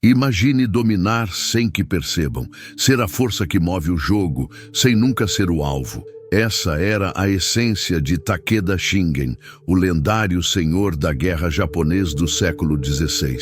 Imagine dominar sem que percebam, ser a força que move o jogo, sem nunca ser o alvo. Essa era a essência de Takeda Shingen, o lendário senhor da guerra japonês do século XVI.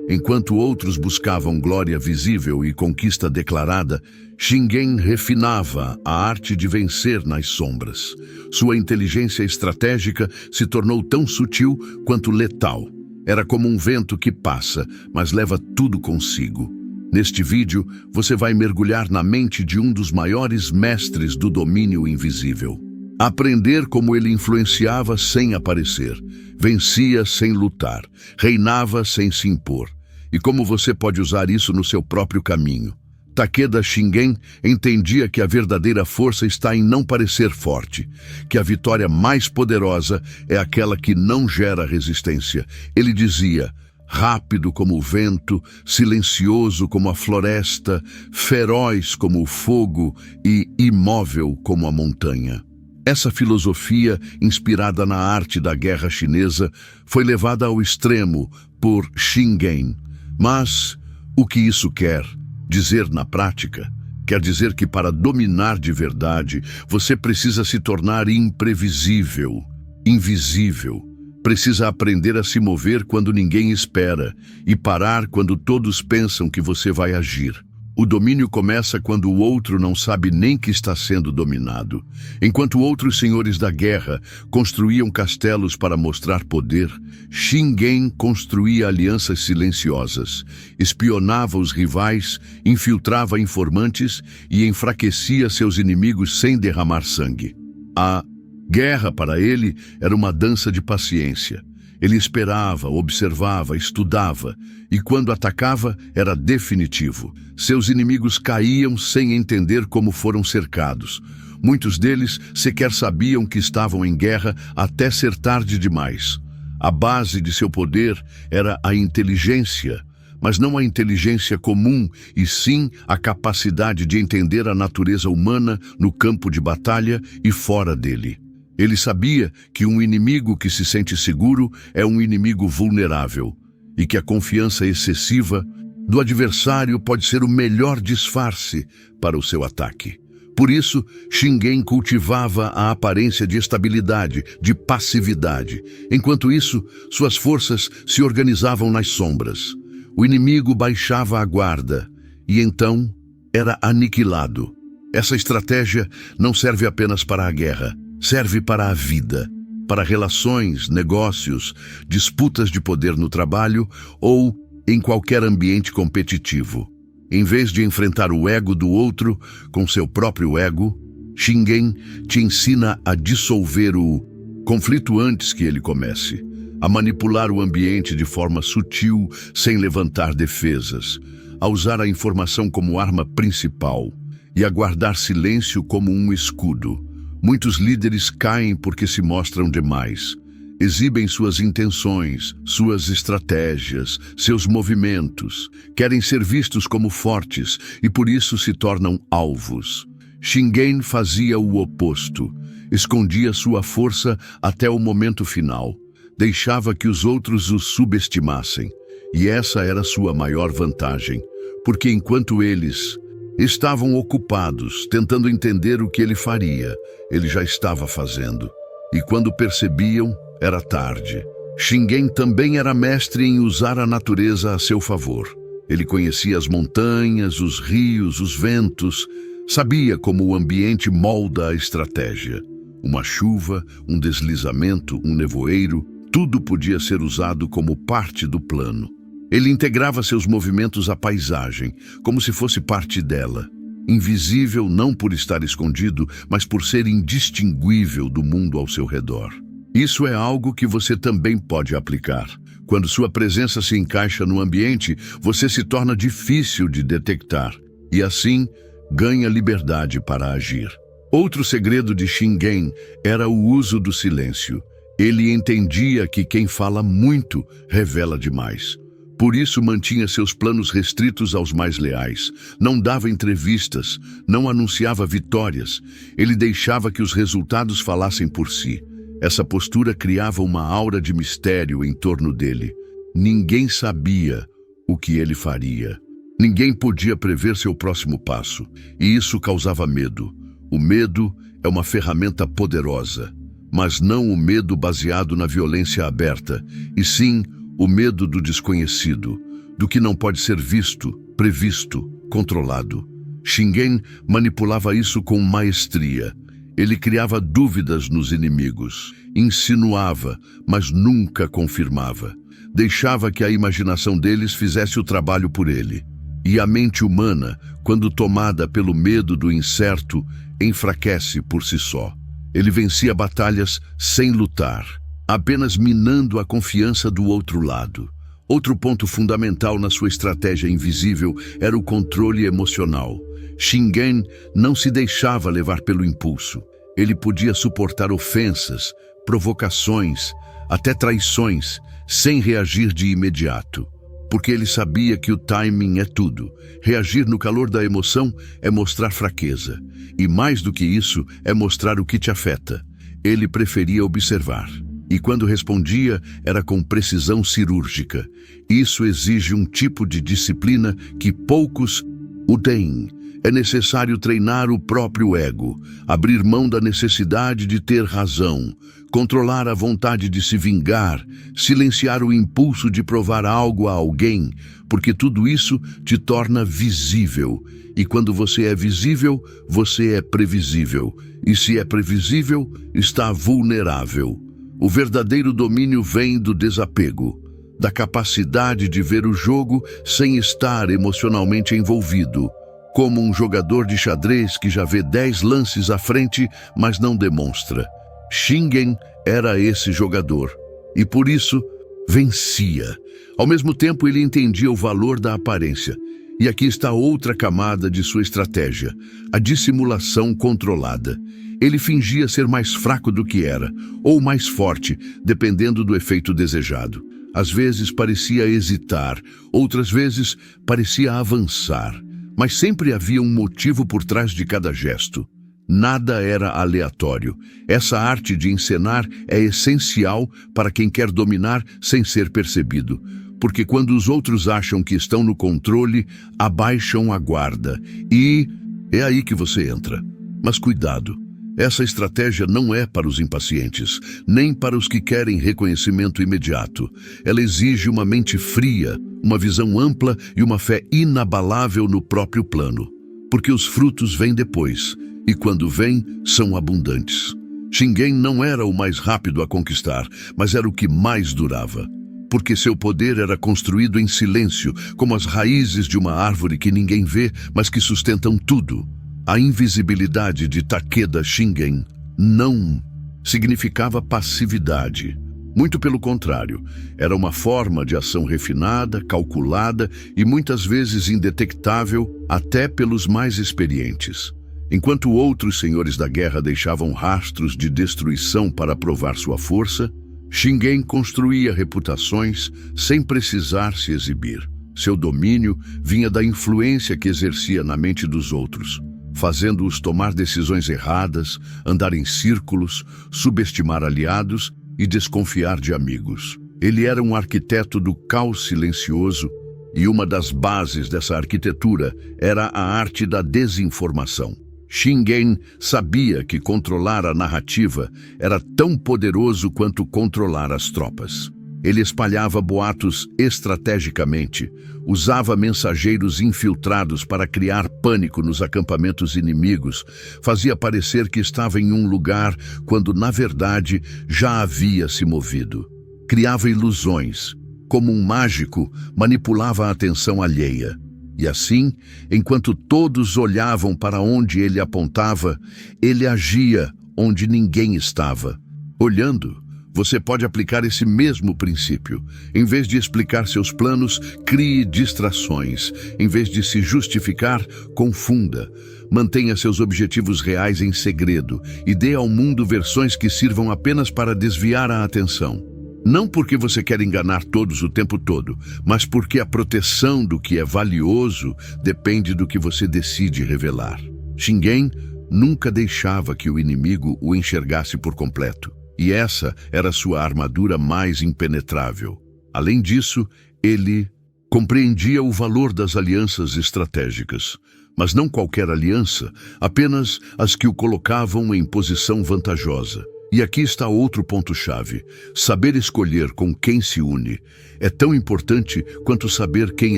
Enquanto outros buscavam glória visível e conquista declarada, Shingen refinava a arte de vencer nas sombras. Sua inteligência estratégica se tornou tão sutil quanto letal. Era como um vento que passa, mas leva tudo consigo. Neste vídeo, você vai mergulhar na mente de um dos maiores mestres do domínio invisível. Aprender como ele influenciava sem aparecer, vencia sem lutar, reinava sem se impor. E como você pode usar isso no seu próprio caminho. Takeda Shingen entendia que a verdadeira força está em não parecer forte, que a vitória mais poderosa é aquela que não gera resistência. Ele dizia: rápido como o vento, silencioso como a floresta, feroz como o fogo e imóvel como a montanha. Essa filosofia, inspirada na arte da guerra chinesa, foi levada ao extremo por Shingen. Mas o que isso quer dizer na prática? Quer dizer que para dominar de verdade, você precisa se tornar imprevisível, invisível. Precisa aprender a se mover quando ninguém espera e parar quando todos pensam que você vai agir. O domínio começa quando o outro não sabe nem que está sendo dominado. Enquanto outros senhores da guerra construíam castelos para mostrar poder, Shingen construía alianças silenciosas, espionava os rivais, infiltrava informantes e enfraquecia seus inimigos sem derramar sangue. A guerra, para ele, era uma dança de paciência. Ele esperava, observava, estudava, e quando atacava, era definitivo. Seus inimigos caíam sem entender como foram cercados. Muitos deles sequer sabiam que estavam em guerra até ser tarde demais. A base de seu poder era a inteligência, mas não a inteligência comum, e sim a capacidade de entender a natureza humana no campo de batalha e fora dele. Ele sabia que um inimigo que se sente seguro é um inimigo vulnerável e que a confiança excessiva do adversário pode ser o melhor disfarce para o seu ataque. Por isso, Shingen cultivava a aparência de estabilidade, de passividade. Enquanto isso, suas forças se organizavam nas sombras. O inimigo baixava a guarda e então era aniquilado. Essa estratégia não serve apenas para a guerra. Serve para a vida, para relações, negócios, disputas de poder no trabalho ou em qualquer ambiente competitivo. Em vez de enfrentar o ego do outro com seu próprio ego, Shingen te ensina a dissolver o conflito antes que ele comece, a manipular o ambiente de forma sutil, sem levantar defesas, a usar a informação como arma principal e a guardar silêncio como um escudo. Muitos líderes caem porque se mostram demais. Exibem suas intenções, suas estratégias, seus movimentos. Querem ser vistos como fortes e por isso se tornam alvos. Shingen fazia o oposto. Escondia sua força até o momento final. Deixava que os outros o subestimassem. E essa era sua maior vantagem, porque enquanto eles estavam ocupados, tentando entender o que ele faria, ele já estava fazendo. E quando percebiam, era tarde. Shingen também era mestre em usar a natureza a seu favor. Ele conhecia as montanhas, os rios, os ventos, sabia como o ambiente molda a estratégia. Uma chuva, um deslizamento, um nevoeiro, tudo podia ser usado como parte do plano. Ele integrava seus movimentos à paisagem, como se fosse parte dela. Invisível não por estar escondido, mas por ser indistinguível do mundo ao seu redor. Isso é algo que você também pode aplicar. Quando sua presença se encaixa no ambiente, você se torna difícil de detectar e, assim, ganha liberdade para agir. Outro segredo de Shingen era o uso do silêncio. Ele entendia que quem fala muito revela demais. Por isso mantinha seus planos restritos aos mais leais. Não dava entrevistas, não anunciava vitórias. Ele deixava que os resultados falassem por si. Essa postura criava uma aura de mistério em torno dele. Ninguém sabia o que ele faria. Ninguém podia prever seu próximo passo, e isso causava medo. O medo é uma ferramenta poderosa, mas não o medo baseado na violência aberta, e sim o medo do desconhecido, do que não pode ser visto, previsto, controlado. Shingen manipulava isso com maestria. Ele criava dúvidas nos inimigos, insinuava, mas nunca confirmava. Deixava que a imaginação deles fizesse o trabalho por ele. E a mente humana, quando tomada pelo medo do incerto, enfraquece por si só. Ele vencia batalhas sem lutar, apenas minando a confiança do outro lado. Outro ponto fundamental na sua estratégia invisível era o controle emocional. Shingen não se deixava levar pelo impulso. Ele podia suportar ofensas, provocações, até traições, sem reagir de imediato. Porque ele sabia que o timing é tudo. Reagir no calor da emoção é mostrar fraqueza. E mais do que isso, é mostrar o que te afeta. Ele preferia observar. E quando respondia, era com precisão cirúrgica. Isso exige um tipo de disciplina que poucos o têm. É necessário treinar o próprio ego, abrir mão da necessidade de ter razão, controlar a vontade de se vingar, silenciar o impulso de provar algo a alguém, porque tudo isso te torna visível. E quando você é visível, você é previsível. E se é previsível, está vulnerável. O verdadeiro domínio vem do desapego, da capacidade de ver o jogo sem estar emocionalmente envolvido, como um jogador de xadrez que já vê 10 lances à frente, mas não demonstra. Shingen era esse jogador, e por isso vencia. Ao mesmo tempo, ele entendia o valor da aparência. E aqui está outra camada de sua estratégia, a dissimulação controlada. Ele fingia ser mais fraco do que era, ou mais forte, dependendo do efeito desejado. Às vezes parecia hesitar, outras vezes parecia avançar. Mas sempre havia um motivo por trás de cada gesto. Nada era aleatório. Essa arte de encenar é essencial para quem quer dominar sem ser percebido. Porque quando os outros acham que estão no controle, abaixam a guarda. E é aí que você entra. Mas cuidado. Essa estratégia não é para os impacientes, nem para os que querem reconhecimento imediato. Ela exige uma mente fria, uma visão ampla e uma fé inabalável no próprio plano. Porque os frutos vêm depois, e quando vêm, são abundantes. Shingen não era o mais rápido a conquistar, mas era o que mais durava. Porque seu poder era construído em silêncio, como as raízes de uma árvore que ninguém vê, mas que sustentam tudo. A invisibilidade de Takeda Shingen não significava passividade. Muito pelo contrário, era uma forma de ação refinada, calculada e muitas vezes indetectável até pelos mais experientes. Enquanto outros senhores da guerra deixavam rastros de destruição para provar sua força, Shingen construía reputações sem precisar se exibir. Seu domínio vinha da influência que exercia na mente dos outros, fazendo-os tomar decisões erradas, andar em círculos, subestimar aliados e desconfiar de amigos. Ele era um arquiteto do caos silencioso, e uma das bases dessa arquitetura era a arte da desinformação. Shingen sabia que controlar a narrativa era tão poderoso quanto controlar as tropas. Ele espalhava boatos estrategicamente, usava mensageiros infiltrados para criar pânico nos acampamentos inimigos, fazia parecer que estava em um lugar quando, na verdade, já havia se movido. Criava ilusões. Como um mágico, manipulava a atenção alheia. E assim, enquanto todos olhavam para onde ele apontava, ele agia onde ninguém estava. Olhando, você pode aplicar esse mesmo princípio. Em vez de explicar seus planos, crie distrações. Em vez de se justificar, confunda. Mantenha seus objetivos reais em segredo e dê ao mundo versões que sirvam apenas para desviar a atenção. Não porque você quer enganar todos o tempo todo, mas porque a proteção do que é valioso depende do que você decide revelar. Shingen nunca deixava que o inimigo o enxergasse por completo. E essa era sua armadura mais impenetrável. Além disso, ele Compreendia o valor das alianças estratégicas, mas não qualquer aliança, apenas as que o colocavam em posição vantajosa. E aqui está outro ponto-chave. Saber escolher com quem se une é tão importante quanto saber quem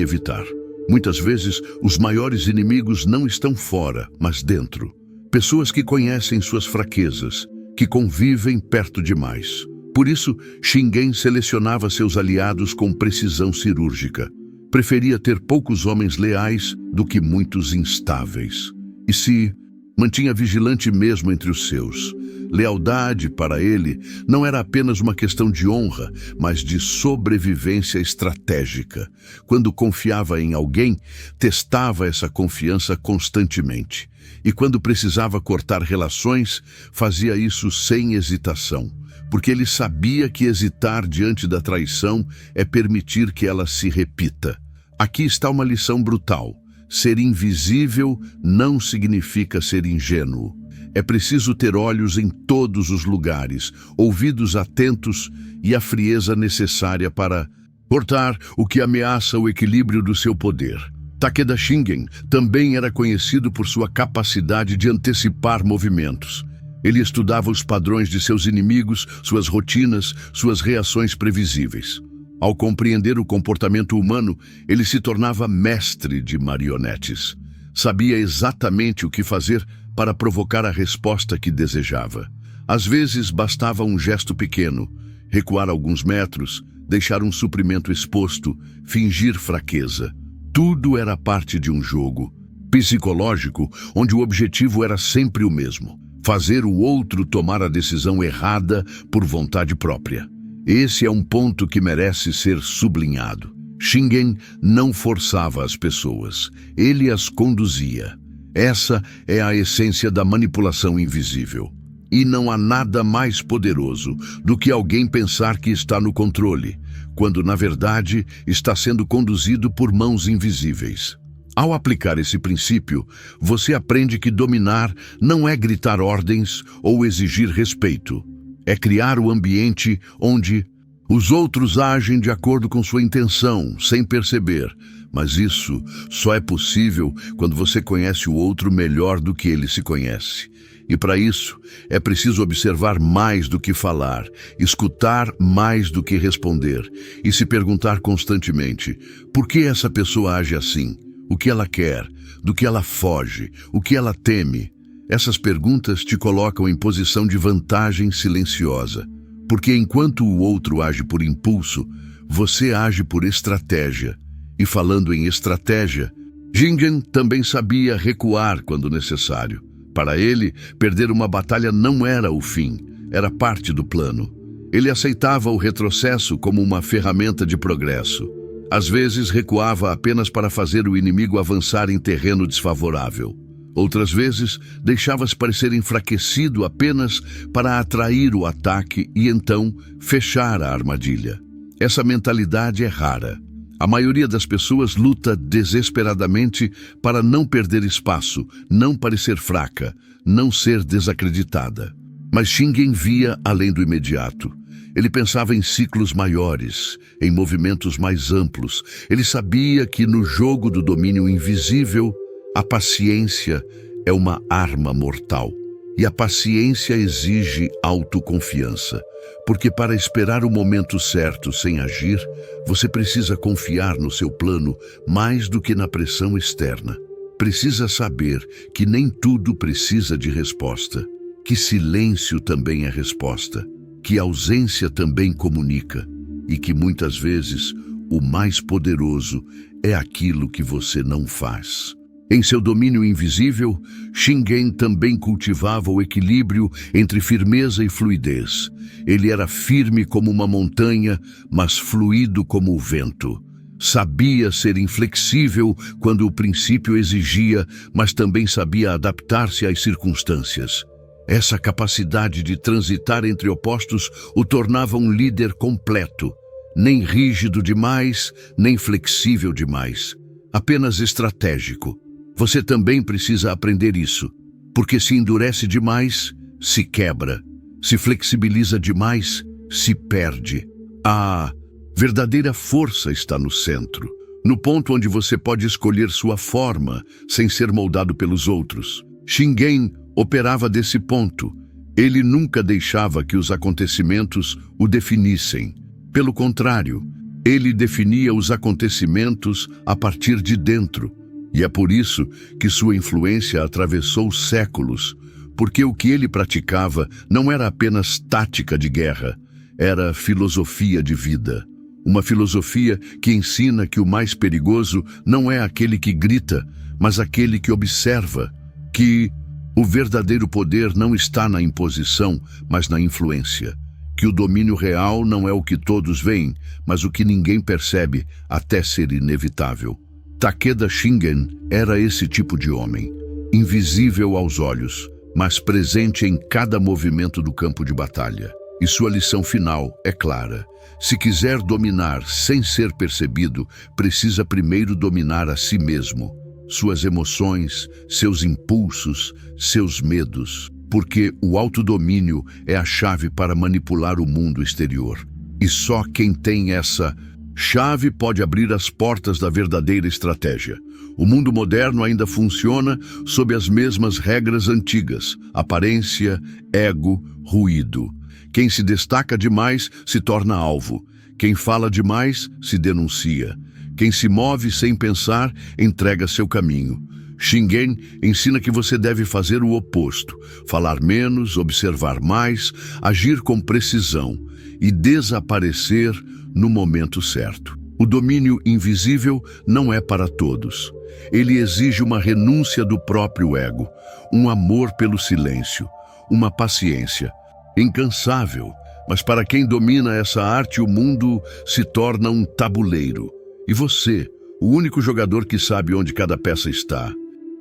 evitar. Muitas vezes, os maiores inimigos não estão fora, mas dentro. Pessoas que conhecem suas fraquezas, que convivem perto demais. Por isso, Shingen selecionava seus aliados com precisão cirúrgica. Preferia ter poucos homens leais do que muitos instáveis. E se mantinha vigilante mesmo entre os seus. Lealdade, para ele, não era apenas uma questão de honra, mas de sobrevivência estratégica. Quando confiava em alguém, testava essa confiança constantemente. E quando precisava cortar relações, fazia isso sem hesitação, porque ele sabia que hesitar diante da traição é permitir que ela se repita. Aqui está uma lição brutal. Ser invisível não significa ser ingênuo. É preciso ter olhos em todos os lugares, ouvidos atentos e a frieza necessária para cortar o que ameaça o equilíbrio do seu poder. Takeda Shingen também era conhecido por sua capacidade de antecipar movimentos. Ele estudava os padrões de seus inimigos, suas rotinas, suas reações previsíveis. Ao compreender o comportamento humano, ele se tornava mestre de marionetes. Sabia exatamente o que fazer para provocar a resposta que desejava. Às vezes bastava um gesto pequeno, recuar alguns metros, deixar um suprimento exposto, fingir fraqueza. Tudo era parte de um jogo psicológico, onde o objetivo era sempre o mesmo: fazer o outro tomar a decisão errada por vontade própria. Esse é um ponto que merece ser sublinhado. Shingen não forçava as pessoas, ele as conduzia. Essa é a essência da manipulação invisível. E não há nada mais poderoso do que alguém pensar que está no controle, quando na verdade está sendo conduzido por mãos invisíveis. Ao aplicar esse princípio, você aprende que dominar não é gritar ordens ou exigir respeito. É criar o ambiente onde os outros agem de acordo com sua intenção, sem perceber. Mas isso só é possível quando você conhece o outro melhor do que ele se conhece. E para isso, é preciso observar mais do que falar, escutar mais do que responder e se perguntar constantemente: por que essa pessoa age assim? O que ela quer? Do que ela foge? O que ela teme? Essas perguntas te colocam em posição de vantagem silenciosa, porque enquanto o outro age por impulso, você age por estratégia. E falando em estratégia, Shingen também sabia recuar quando necessário. Para ele, perder uma batalha não era o fim, era parte do plano. Ele aceitava o retrocesso como uma ferramenta de progresso. Às vezes, recuava apenas para fazer o inimigo avançar em terreno desfavorável. Outras vezes, deixava-se parecer enfraquecido apenas para atrair o ataque e então fechar a armadilha. Essa mentalidade é rara. A maioria das pessoas luta desesperadamente para não perder espaço, não parecer fraca, não ser desacreditada. Mas Shingen via além do imediato. Ele pensava em ciclos maiores, em movimentos mais amplos. Ele sabia que no jogo do domínio invisível, a paciência é uma arma mortal. E a paciência exige autoconfiança, porque para esperar o momento certo sem agir, você precisa confiar no seu plano mais do que na pressão externa. Precisa saber que nem tudo precisa de resposta, que silêncio também é resposta, que ausência também comunica e que muitas vezes o mais poderoso é aquilo que você não faz. Em seu domínio invisível, Shingen também cultivava o equilíbrio entre firmeza e fluidez. Ele era firme como uma montanha, mas fluido como o vento. Sabia ser inflexível quando o princípio exigia, mas também sabia adaptar-se às circunstâncias. Essa capacidade de transitar entre opostos o tornava um líder completo, nem rígido demais, nem flexível demais, apenas estratégico. Você também precisa aprender isso, porque se endurece demais, se quebra. Se flexibiliza demais, se perde. A verdadeira força está no centro, no ponto onde você pode escolher sua forma sem ser moldado pelos outros. Shingen operava desse ponto. Ele nunca deixava que os acontecimentos o definissem. Pelo contrário, ele definia os acontecimentos a partir de dentro. E é por isso que sua influência atravessou séculos, porque o que ele praticava não era apenas tática de guerra, era filosofia de vida. Uma filosofia que ensina que o mais perigoso não é aquele que grita, mas aquele que observa, que o verdadeiro poder não está na imposição, mas na influência, que o domínio real não é o que todos veem, mas o que ninguém percebe até ser inevitável. Takeda Shingen era esse tipo de homem, invisível aos olhos, mas presente em cada movimento do campo de batalha. E sua lição final é clara. Se quiser dominar sem ser percebido, precisa primeiro dominar a si mesmo, suas emoções, seus impulsos, seus medos, porque o autodomínio é a chave para manipular o mundo exterior. E só quem tem essa chave pode abrir as portas da verdadeira estratégia. O mundo moderno ainda funciona sob as mesmas regras antigas: aparência, ego, ruído. Quem se destaca demais se torna alvo. Quem fala demais se denuncia. Quem se move sem pensar entrega seu caminho. Shingen ensina que você deve fazer o oposto: falar menos, observar mais, agir com precisão e desaparecer no momento certo. O domínio invisível não é para todos. Ele exige uma renúncia do próprio ego, um amor pelo silêncio, uma paciência incansável. Mas para quem domina essa arte, o mundo se torna um tabuleiro. E você, o único jogador que sabe onde cada peça está.